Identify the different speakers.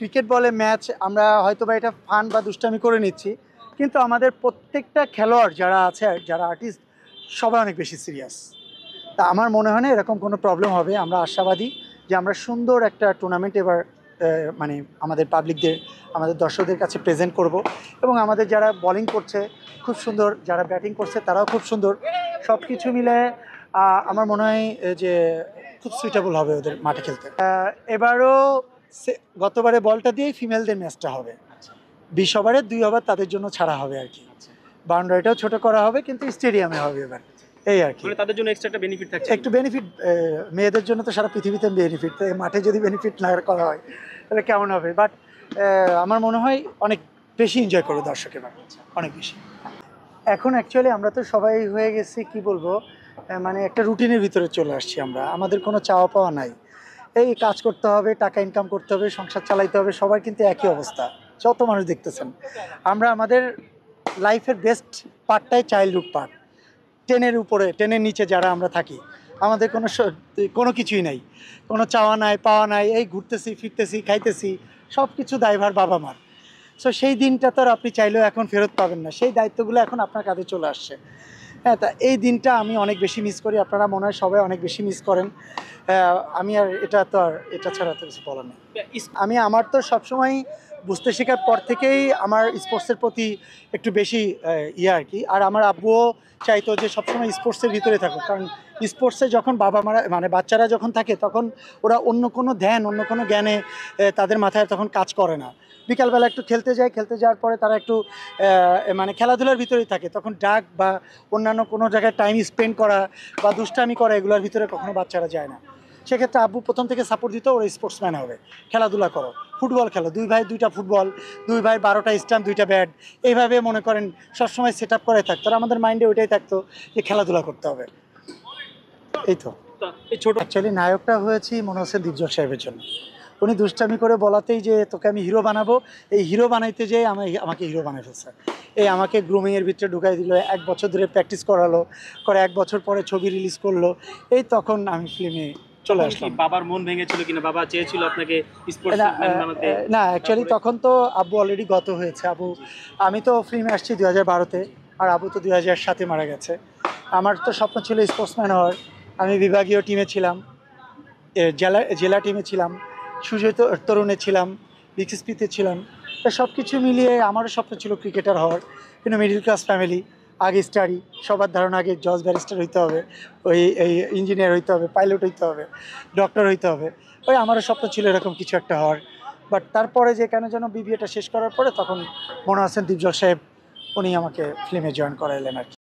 Speaker 1: Cricket বলে match আমরা হয়তো বা এটা ফান বা দুষ্টামি করে নিচ্ছি, কিন্তু আমাদের প্রত্যেকটা খেলোয়াড় যারা আছে, যারা আর্টিস্ট, সবাই অনেক বেশি সিরিয়াস। তা আমার মনে হয় না এরকম কোনো প্রবলেম হবে। আমরা আশাবাদী যে আমরা সুন্দর একটা টুর্নামেন্ট এবার মানে আমাদের পাবলিকদের, আমাদের দর্শকদের কাছে প্রেজেন্ট করব। এবং আমাদের যারা বোলিং করছে খুব সুন্দর, যারা ব্যাটিং করছে তারাও খুব সুন্দর। সব কিছু মিলে আমার মনে হয় যে খুব সুইটেবল হবে ওদের মাঠে খেলতে। এবারও গতবারে বলটা দিয়েই ফিমেলদের ম্যাচটা হবে। 20 ওভারে 2 ওভার তাদের জন্য ছাড়া হবে আর কি। বাউন্ডারিটাও ছোট করা হবে, কিন্তু স্টেডিয়ামে হবে এবার, এই আর কি।
Speaker 2: তাদের জন্য এক্সট্রা একটা বেনিফিট থাকছে,
Speaker 1: একটু বেনিফিট। মেয়েদের জন্য তো সারা পৃথিবীতে বেনিফিট, মাঠে যদি বেনিফিট না করা হয় তাহলে কেমন হবে। বাট আমার মনে হয় অনেক বেশি এনজয় করবে দর্শক এবার, অনেক বেশি। এখন অ্যাকচুয়ালি আমরা তো সবাই হয়ে গেছি, কি বলবো, মানে একটা রুটিনের ভিতরে চলে আসছি আমরা। আমাদের কোনো চাওয়া পাওয়া নাই। এই কাজ করতে হবে, টাকা ইনকাম করতে হবে, সংসার চালাইতে হবে, সবার কিন্তু একই অবস্থা, যত মানুষ দেখতেছেন। আমরা আমাদের লাইফের বেস্ট পার্টটাই চাইল্ডহুড পার্ট। 10-এর উপরে 10-এর নিচে যারা আমরা থাকি, আমাদের কোনো কিছুই নাই, কোনো চাওয়া নাই পাওয়া নাই। এই ঘুরতেছি ফিরতেছি খাইতেছি, সব কিছু দায়ভার বাবা মার। সো সেই দিনটা তো আর আপনি চাইলেও এখন ফেরত পাবেন না। সেই দায়িত্বগুলো এখন আপনার কাঁধে চলে আসছে। হ্যাঁ, তা এই দিনটা আমি অনেক বেশি মিস করি, আপনারা মনে হয় সবাই অনেক বেশি মিস করেন। আমি আর এটা ছাড়া তো কিছু বলার নেই। আমার তো সবসময় বুঝতে শেখার পর থেকেই আমার স্পোর্টসের প্রতি একটু বেশি আর কি। আর আমার আব্বুও চাইতো যে সবসময় স্পোর্টসের ভিতরে থাকুক, কারণ স্পোর্টসে যখন বাবা মারা মানে বাচ্চারা যখন থাকে তখন ওরা অন্য কোনো ধ্যান, অন্য কোনো জ্ঞানে তাদের মাথায় তখন কাজ করে না। বিকালবেলা একটু খেলতে যায়, খেলতে যাওয়ার পরে তারা একটু মানে খেলাধুলার ভিতরেই থাকে, তখন ডাক বা অন্যান্য কোনো জায়গায় টাইম স্পেন্ড করা বা দুষ্টামি করা, এগুলোর ভিতরে কখনো বাচ্চারা যায় না। সেক্ষেত্রে আব্বু প্রথম থেকে সাপোর্ট দিত, ওরা স্পোর্টসম্যান হবে, খেলাধুলা করো, ফুটবল খেলো, 2 ভাই 2টা ফুটবল, 2 ভাই 12টা স্টাম্প, 2টা ব্যাট, এইভাবে মনে করেন সবসময় সেট আপ করে থাকতো। আর আমাদের মাইন্ডে ওইটাই থাকতো যে খেলাধুলা করতে হবে। এই তো ছোট অ্যাকচুয়ালি নায়কটা হয়েছি মনে হচ্ছে দীপজল সাহেবের জন্য। উনি দুষ্টামি করে বলাতেই যে তোকে আমি হিরো বানাবো, এই হিরো বানাইতে যেয়ে আমাকে হিরো বানাই ফেলছে। এই আমাকে গ্রুমিংয়ের ভিতরে ঢুকাই দিল, 1 বছর ধরে প্র্যাকটিস করালো, 1 বছর পরে ছবি রিলিজ করলো, এই তখন আমি ফিল্মে চলে আসলাম।
Speaker 2: বাবার মন ভেঙেছিল কিনা, বাবা চেয়েছিল আপনাকে স্পোর্টসম্যান বানাতে?
Speaker 1: না, অ্যাকচুয়ালি তখন তো আব্বু অলরেডি গত হয়েছে। আমি তো ফিল্মে আসছি 2012-তে, আর আব্বু তো 2007-এ মারা গেছে। আমার তো স্বপ্ন ছিল স্পোর্টসম্যান হওয়ার। আমি বিভাগীয় টিমে ছিলাম, জেলা টিমে ছিলাম, সুজয় তরুণে ছিলাম, বিসিএসপিতে ছিলাম। তা সব কিছু মিলিয়ে আমারও স্বপ্ন ছিল ক্রিকেটার হওয়ার, কিন্তু মিডল ক্লাস ফ্যামিলি, আগে স্টাডি, সবার ধারণা আগে জজ ব্যারিস্টার হইতে হবে, এই ইঞ্জিনিয়ার হইতে হবে, পাইলট হইতে হবে, ডক্টর হইতে হবে। আমারও স্বপ্ন ছিল এরকম কিছু একটা হওয়ার। বাট তারপরে যে কেন যেন বিবিএটা শেষ করার পরে তখন মনে আছেন দীপজল সাহেব, উনি আমাকে ফিল্মে জয়েন করাইলেন আর কি।